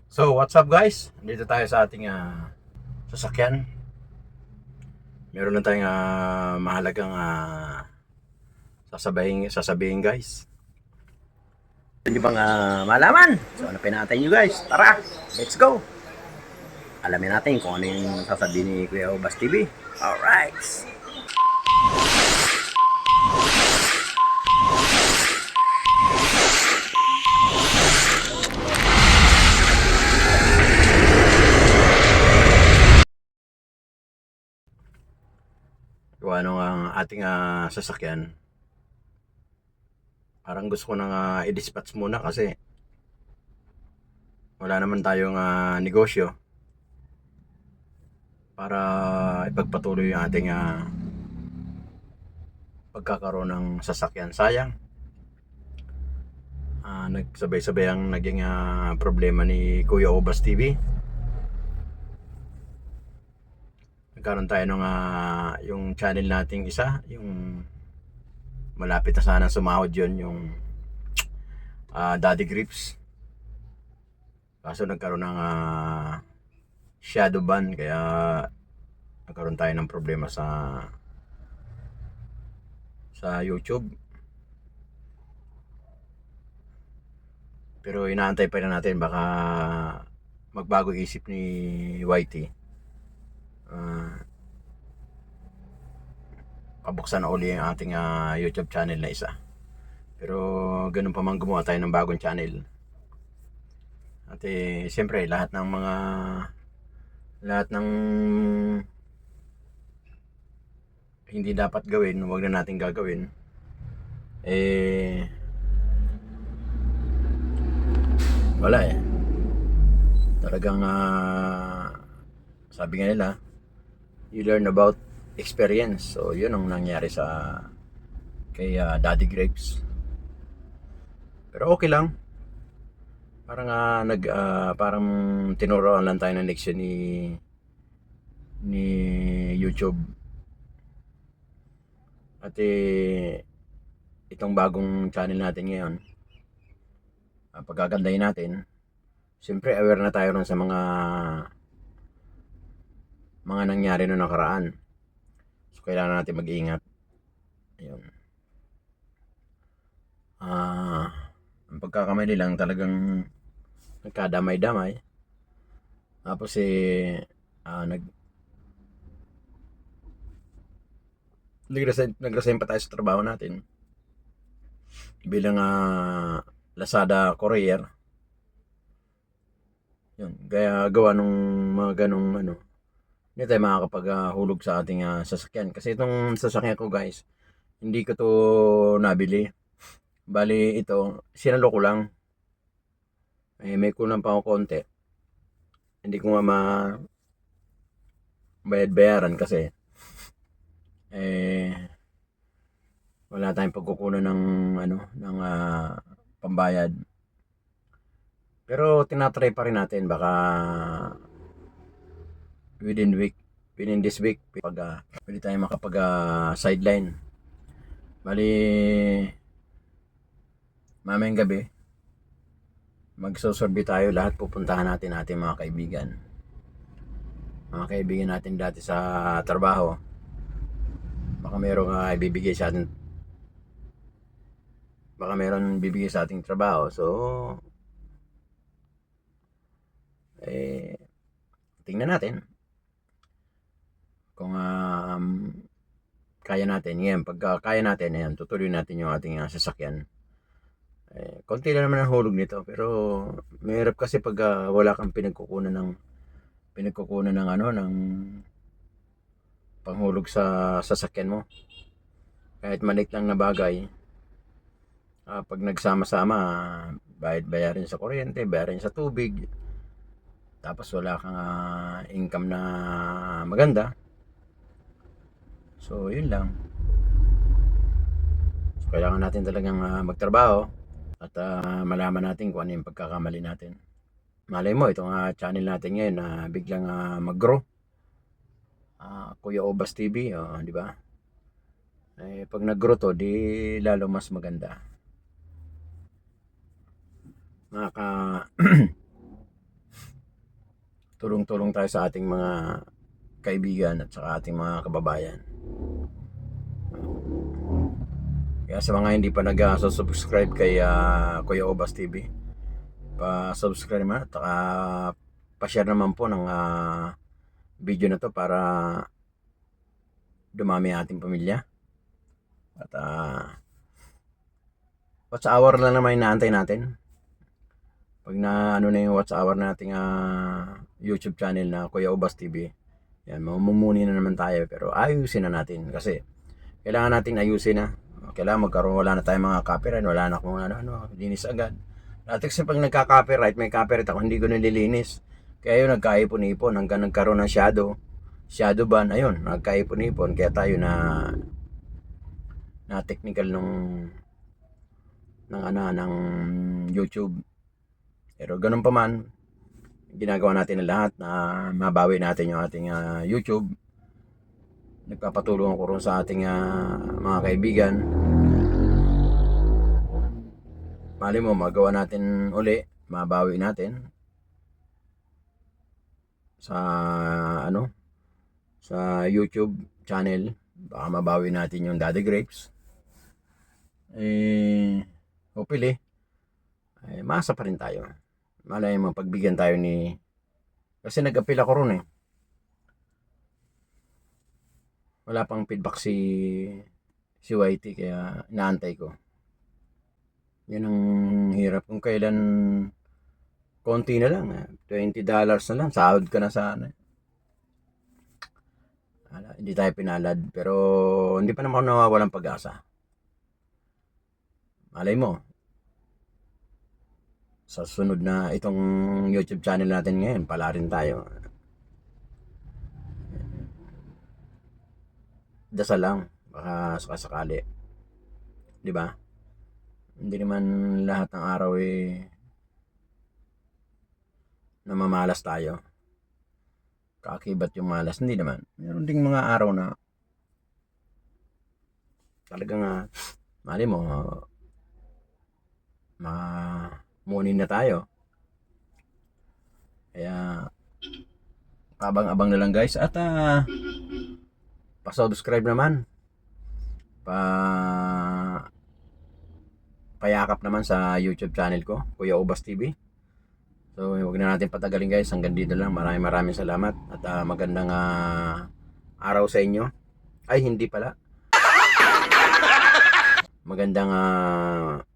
So, what's up guys? Dito tayo sa ating sasakyan. Meron lang tayong mahalagang sasabihin guys. Hindi bang malaman? So, hanapin natin nyo guys. Tara, let's go! Alamin natin kung ano yung sasabihin ni Kuya Obas TV. Alright! Kung ano ang ating sasakyan, parang gusto ko nang i-dispatch muna kasi wala naman tayong negosyo para ipagpatuloy yung ating pagkakaroon ng sasakyan. Sayang, nagsabay-sabay ang naging problema ni Kuya Obas TV. Nagkaroon tayo ng yung channel nating isa, yung malapit na sana sumahod yun, yung Daddy Grips. Kaso nagkaroon ng shadow ban, kaya nagkaroon tayo ng problema sa YouTube. Pero inaantay pa rin natin, baka magbago isip ni YT. Pabuksan na uli ang ating YouTube channel na isa. Pero ganun pa man, gumawa tayo ng bagong channel. At siyempre lahat ng hindi dapat gawin, huwag na natin gagawin. Wala talagang sabi nga nila, you learn about experience. So yun ang nangyari kay Daddy Grapes. Pero okay lang, parang parang tinuruan lang tayo ng leksyon ni YouTube. At itong bagong channel natin ngayon, pagkagandahin natin, siyempre aware na tayo ron sa mga nangyari noong nakaraan. So kailangan natin mag-iingat. Ayun. Ang pagkakamali lang, talagang nagkadamay-damay. Tapos nag-resign pa tayo sa trabaho natin bilang Lazada courier. Yun, kaya gawa nung mga ganong hindi tayo makakapaghulog sa ating sasakyan. Kasi itong sasakyan ko guys, hindi ko to nabili. Bali ito, sinalo ko lang. May kulang pa ako konti. Hindi ko nga bayad-bayaran kasi wala tayong pagkukunan ng pambayad. Pero tinatry pa rin natin, baka within this week pag pwede tayong makapag sideline. Bali mamayang gabi magsosorbi tayo lahat, pupuntahan natin ating mga kaibigan natin dati sa trabaho. Baka meron bibigay sa ating trabaho. So tingnan natin kung kaya natin. Ngayon, pagka kaya natin, ayan, tutuloy natin yung ating sasakyan. Konti lang naman ang hulog nito, pero mahirap kasi pag wala kang pinagkukunan ng ng panghulog sa sasakyan mo. Kahit maliit lang na bagay, pag nagsama-sama, bayarin sa kuryente, bayarin sa tubig, tapos wala kang income na maganda. So yun lang. So kailangan natin talagang magtrabaho at malaman natin kung ano yung pagkakamali natin. Malay mo, itong channel natin ngayon na biglang mag-grow. Kuya Obas TV, di ba? Pag nag-grow to, di lalo mas maganda. tulong-tulong tayo sa ating mga kaibigan at saka ating mga kababayan. Kaya sa mga hindi pa nag-subscribe kay Kuya Obas TV, pa-subscribe naman at pa-share naman po ng video na to para dumami ating pamilya. At watch hour lang naman inaantay natin. Pag na ano na yung watch hour nating YouTube channel na Kuya Obas TV, yan, mamumuni na naman tayo, pero ayusin na natin kasi kailangan natin ayusin na. Kailangan magkaroon, wala na tayong mga copyright, wala na akong linis agad. Dati kasi pag nagka-copyright, may copyright ako, hindi ko nililinis. Kaya yun, nagkaipon-ipon hanggang nagkaroon ng shadow ban, ayun, nagkaipon-ipon. Kaya tayo na technical ng YouTube. Pero ganun pa man, ginagawa natin na lahat na mabawi natin yung ating YouTube. Nagpapatulong ako rin sa ating mga kaibigan. Mali mo, magawa natin uli, mabawi natin sa sa YouTube channel. Baka mabawi natin yung Daddy Grapes. Hopefully, masa pa rin tayo. Malay mo, pagbigyan tayo kasi nag-appeal ako ron Wala pang feedback si YT, kaya inaantay ko. Yan ang hirap. Kung kailan konti na lang, $20 na lang, sahod ka na sana. Hindi tayo pinalad, pero hindi pa naman ako nawawalang pag-asa. Malay mo, sa sunod na itong YouTube channel natin ngayon, pala rin tayo. Dasal lang, baka sakasakali. Di ba? Hindi naman lahat ng araw namamalas tayo. Kakibat yung malas, hindi naman. Meron ding mga araw na talagang mali mo munin na tayo. Kaya abang-abang na lang guys, at pa-subscribe naman, payakap naman sa YouTube channel ko, Kuya Obas TV. So huwag na natin patagalin guys, hanggang dito lang. Maraming salamat at magandang araw sa inyo. Ay, hindi pala, magandang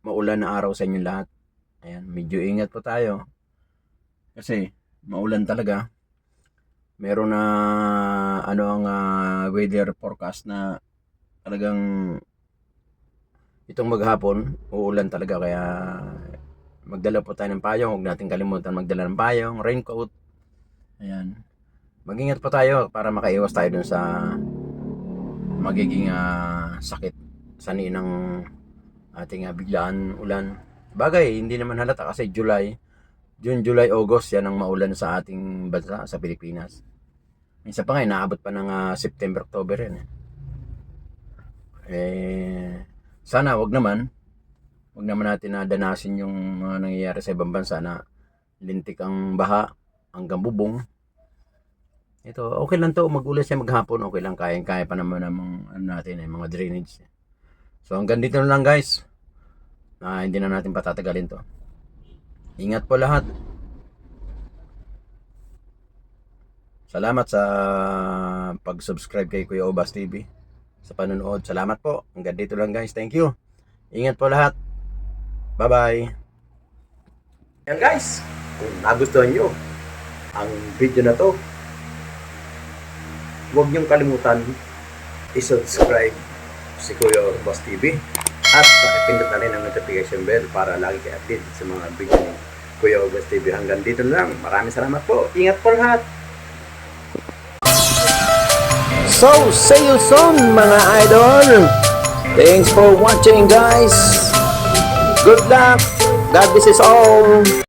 maulan na araw sa inyo lahat. Ayan, medyo ingat po tayo kasi maulan talaga. Meron na ang weather forecast na talagang itong maghapon uulan talaga, kaya magdala po tayo ng payong. Huwag natin kalimutan magdala ng payong, raincoat. Ayan, mag-ingat po tayo para makaiwas tayo dun sa magiging sakit sani ng ating biglaan ulan. Bagay, hindi naman halata kasi June, July, August, yan ang maulan sa ating bansa, sa Pilipinas. Minsan pa nga, naabot pa ng September, October yan. Sana wag naman natin danasin yung mga nangyayari sa ibang bansa na lintik ang baha hanggang bubong. Ito, okay lang to, mag-ulan siya maghapon, okay lang, kaya pa naman ng natin mga drainage. So hanggang dito na lang guys. Hindi na natin patatagalin to. Ingat po lahat. Salamat sa pag-subscribe kay Kuya Obas TV, sa panonood. Salamat po. Hanggang dito lang guys. Thank you. Ingat po lahat. Bye-bye. Yan guys, kung nagustuhan nyo ang video na to, huwag nyong kalimutan i-subscribe si Kuya Obas TV at pakipindot na rin ang notification bell para lagi kayo update sa mga video ni Kuya Obas TV. Hanggang dito lang. Maraming salamat po. Ingat po lahat. So, see you soon mga idol. Thanks for watching guys. Good luck. God bless us all.